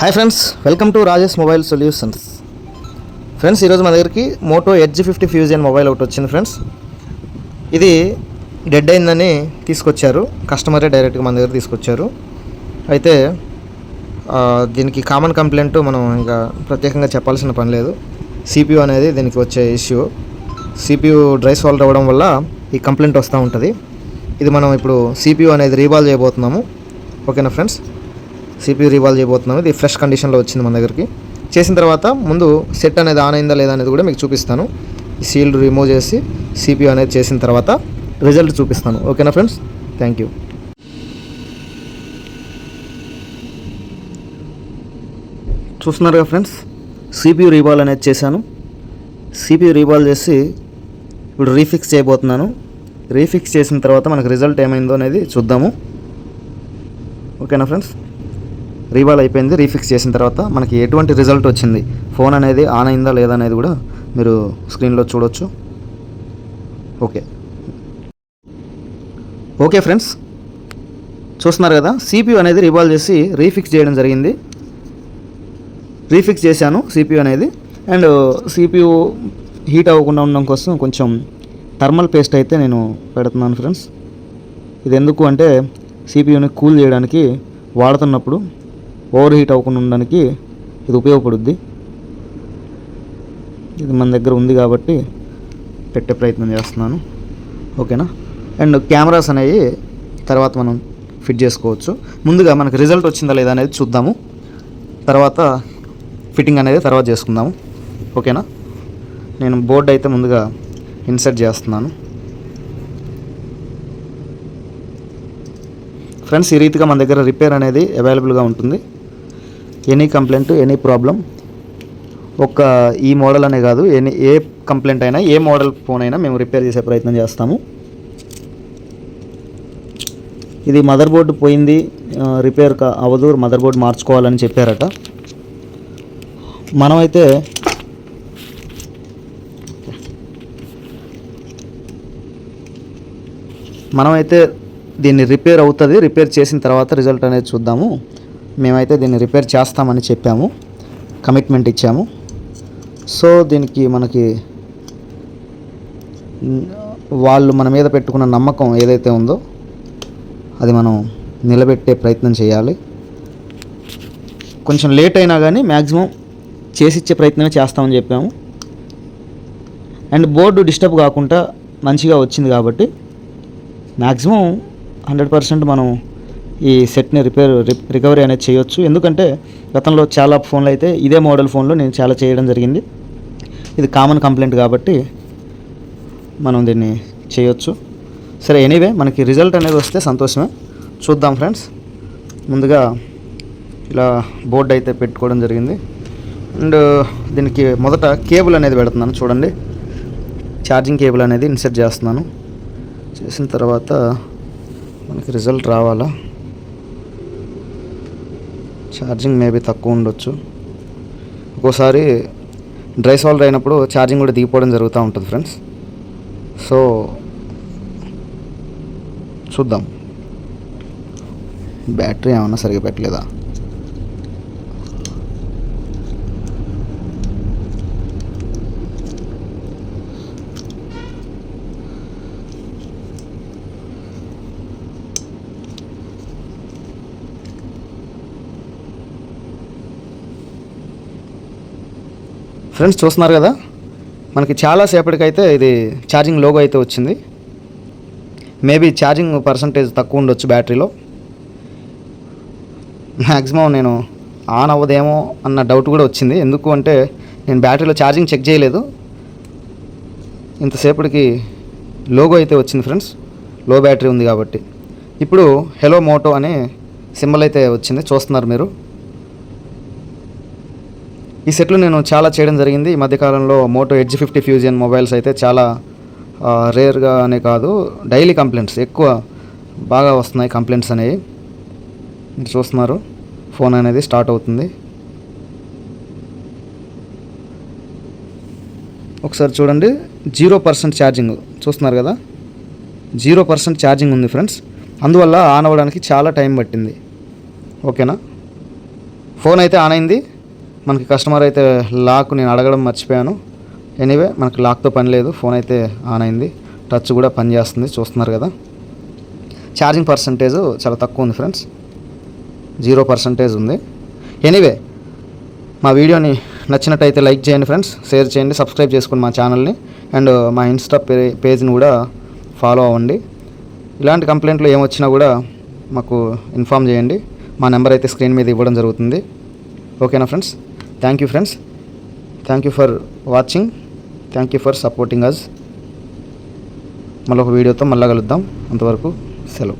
Hi friends, welcome to Rajesh mobile solutions. Friends, ఈరోజు మా దగ్గరికి మోటో ఎడ్జ్ 50 ఫ్యూజన్ మొబైల్ ఒకటి వచ్చింది ఫ్రెండ్స్. ఇది డెడ్ అయిందని తీసుకొచ్చారు, కస్టమరే డైరెక్ట్గా మన దగ్గర తీసుకొచ్చారు. అయితే దీనికి కామన్ కంప్లైంట్ మనం ఇంకా ప్రత్యేకంగా చెప్పాల్సిన పని లేదు. CPU అనేది దీనికి వచ్చే ఇష్యూ. CPU డ్రై సాల్వ్ అవ్వడం వల్ల ఈ కంప్లైంట్ వస్తూ ఉంటుంది. ఇది మనం ఇప్పుడు CPU అనేది రీబాల్ చేయబోతున్నాము. ఓకేనా ఫ్రెండ్స్, CPU రీవాల్వ్ చేయబోతున్నాము. ఇది ఫ్రెష్ కండిషన్లో వచ్చింది మన దగ్గరికి. చేసిన తర్వాత ముందు సెట్ అనేది ఆన్ అయిందా లేదా అనేది కూడా మీకు చూపిస్తాను. ఈ సీల్డ్ రిమూవ్ చేసి CPU అనేది చేసిన తర్వాత రిజల్ట్ చూపిస్తాను. ఓకేనా ఫ్రెండ్స్, థ్యాంక్ యూ. చూస్తున్నారుగా ఫ్రెండ్స్, CPU రీవాల్ అనేది చేశాను. CPU రీవాల్ చేసి ఇప్పుడు రీఫిక్స్ చేయబోతున్నాను. రీఫిక్స్ చేసిన తర్వాత మనకు రిజల్ట్ ఏమైందో అనేది చూద్దాము. ఓకేనా ఫ్రెండ్స్, రీవాల్ అయిపోయింది. రీఫిక్స్ చేసిన తర్వాత మనకి ఎటువంటి రిజల్ట్ వచ్చింది, ఫోన్ అనేది ఆన్ అయిందా లేదా అనేది కూడా మీరు స్క్రీన్లో చూడొచ్చు. ఓకే ఫ్రెండ్స్, చూస్తున్నారు కదా, CPU అనేది రీవాల్ చేసి రీఫిక్స్ చేయడం జరిగింది. రీఫిక్స్ చేశాను CPU అనేది. అండ్ CPU హీట్ అవ్వకుండా ఉండడం కోసం కొంచెం థర్మల్ పేస్ట్ అయితే నేను పెడుతున్నాను ఫ్రెండ్స్. ఇది ఎందుకు అంటే CPUని కూల్ చేయడానికి వాడుతున్నప్పుడు ఓవర్ హీట్ అవ్వకుండా ఉండడానికి ఇది ఉపయోగపడుద్ది. ఇది మన దగ్గర ఉంది కాబట్టి పెట్టే ప్రయత్నం చేస్తున్నాను. ఓకేనా. అండ్ కెమెరాస్ అనేవి తర్వాత మనం ఫిట్ చేసుకోవచ్చు. ముందుగా మనకు రిజల్ట్ వచ్చిందా లేదా అనేది చూద్దాము. తర్వాత ఫిట్టింగ్ అనేది తర్వాత చేసుకుందాము. ఓకేనా. నేను బోర్డు అయితే ముందుగా ఇన్సర్ట్ చేస్తున్నాను. ఫ్రెండ్స్, ఈ రీతిగా మన దగ్గర రిపేర్ అనేది అవైలబుల్గా ఉంటుంది. ఎనీ కంప్లైంట్, ఎనీ ప్రాబ్లం, ఈ మోడల్ అనే కాదు, ఏ కంప్లైంట్ అయినా, ఏ మోడల్ ఫోన్ అయినా మేము రిపేర్ చేసే ప్రయత్నం చేస్తాము. ఇది మదర్ బోర్డు పోయింది, రిపేర్ అవ్వదు, మదర్ బోర్డు మార్చుకోవాలని చెప్పారట. మనమైతే దీన్ని రిపేర్ అవుతుంది. రిపేర్ చేసిన తర్వాత రిజల్ట్ అనేది చూద్దాము. మేమైతే దీన్ని రిపేర్ చేస్తామని చెప్పాము, కమిట్మెంట్ ఇచ్చాము. సో దీనికి మనకి వాళ్ళు మన మీద పెట్టుకున్న నమ్మకం ఏదైతే ఉందో అది మనం నిలబెట్టే ప్రయత్నం చేయాలి. కొంచెం లేట్ అయినా కానీ మ్యాక్సిమం చేసిచ్చే ప్రయత్నమే చేస్తామని చెప్పాము. అండ్ బోర్డు డిస్టర్బ్ కాకుండా మంచిగా వచ్చింది కాబట్టి మ్యాక్సిమం 100% మనం ఈ సెట్ని రికవరీ అనేది చేయొచ్చు. ఎందుకంటే గతంలో చాలా ఫోన్లు అయితే ఇదే మోడల్ ఫోన్లో నేను చాలా చేయడం జరిగింది. ఇది కామన్ కంప్లైంట్ కాబట్టి మనం దీన్ని చేయొచ్చు. సరే, ఎనీవే మనకి రిజల్ట్ అనేది వస్తే సంతోషమే. చూద్దాం ఫ్రెండ్స్. ముందుగా ఇలా బోర్డు అయితే పెట్టుకోవడం జరిగింది. అండ్ దీనికి మొదట కేబుల్ అనేది పెడుతున్నాను. చూడండి, ఛార్జింగ్ కేబుల్ అనేది ఇన్సర్ట్ చేస్తున్నాను. చేసిన తర్వాత మనకి రిజల్ట్ రావాలా. ఛార్జింగ్ మేబీ తక్కువ ఉండొచ్చు. ఒక్కోసారి డ్రై సాల్వ్ అయినప్పుడు ఛార్జింగ్ కూడా దిగిపోవడం జరుగుతూ ఉంటుంది ఫ్రెండ్స్. సో చూద్దాం, బ్యాటరీ ఏమన్నా సరిగ్గా పెట్టలేదా. ఫ్రెండ్స్, చూస్తున్నారు కదా, మనకి చాలాసేపటికైతే ఇది ఛార్జింగ్ లోగో అయితే వచ్చింది. మేబీ ఛార్జింగ్ పర్సంటేజ్ తక్కువ ఉండొచ్చు బ్యాటరీలో. మ్యాక్సిమం నేను ఆన్ అవ్వదేమో అన్న డౌట్ కూడా వచ్చింది. ఎందుకు అంటే నేను బ్యాటరీలో ఛార్జింగ్ చెక్ చేయలేదు. ఇంతసేపటికి లోగో అయితే వచ్చింది ఫ్రెండ్స్, లో బ్యాటరీ ఉంది కాబట్టి. ఇప్పుడు హెలో మోటో అనే సింబల్ అయితే వచ్చింది, చూస్తున్నారు మీరు. ఈ సెట్లు నేను చాలా చేయడం జరిగింది ఈ మధ్యకాలంలో. మోటో ఎడ్జ్ 50 ఫ్యూజన్ మొబైల్స్ అయితే చాలా రేర్గా అనే కాదు, డైలీ కంప్లైంట్స్ ఎక్కువ బాగా వస్తున్నాయి కంప్లైంట్స్ అనేవి. చూస్తున్నారు, ఫోన్ అనేది స్టార్ట్ అవుతుంది. ఒకసారి చూడండి, 0% ఛార్జింగ్ చూస్తున్నారు కదా, 0% ఛార్జింగ్ ఉంది ఫ్రెండ్స్. అందువల్ల ఆన్ అవ్వడానికి చాలా టైం పట్టింది. ఓకేనా. ఫోన్ అయితే ఆన్ అయింది. మనకి కస్టమర్ అయితే లాక్ నేను అడగడం మర్చిపోయాను. ఎనీవే మనకి లాక్తో పని లేదు, ఫోన్ అయితే ఆన్ అయింది. టచ్ కూడా పనిచేస్తుంది, చూస్తున్నారు కదా. ఛార్జింగ్ పర్సంటేజ్ చాలా తక్కువ ఉంది ఫ్రెండ్స్, 0% ఉంది. ఎనీవే మా వీడియోని నచ్చినట్టయితే లైక్ చేయండి ఫ్రెండ్స్, షేర్ చేయండి, సబ్స్క్రైబ్ చేసుకోండి మా ఛానల్ని. అండ్ మా ఇన్స్టా పేజ్ని కూడా ఫాలో అవ్వండి. ఇలాంటి కంప్లైంట్లు ఏమొచ్చినా కూడా మాకు ఇన్ఫామ్ చేయండి. మా నెంబర్ అయితే స్క్రీన్ మీద ఇవ్వడం జరుగుతుంది. ఓకేనా friends? Thank you friends, thank you for watching, thank you for supporting us. మళ్ళీ ఒక వీడియోతో మళ్ళీ కలుద్దాం. అంతవరకు సెలవు.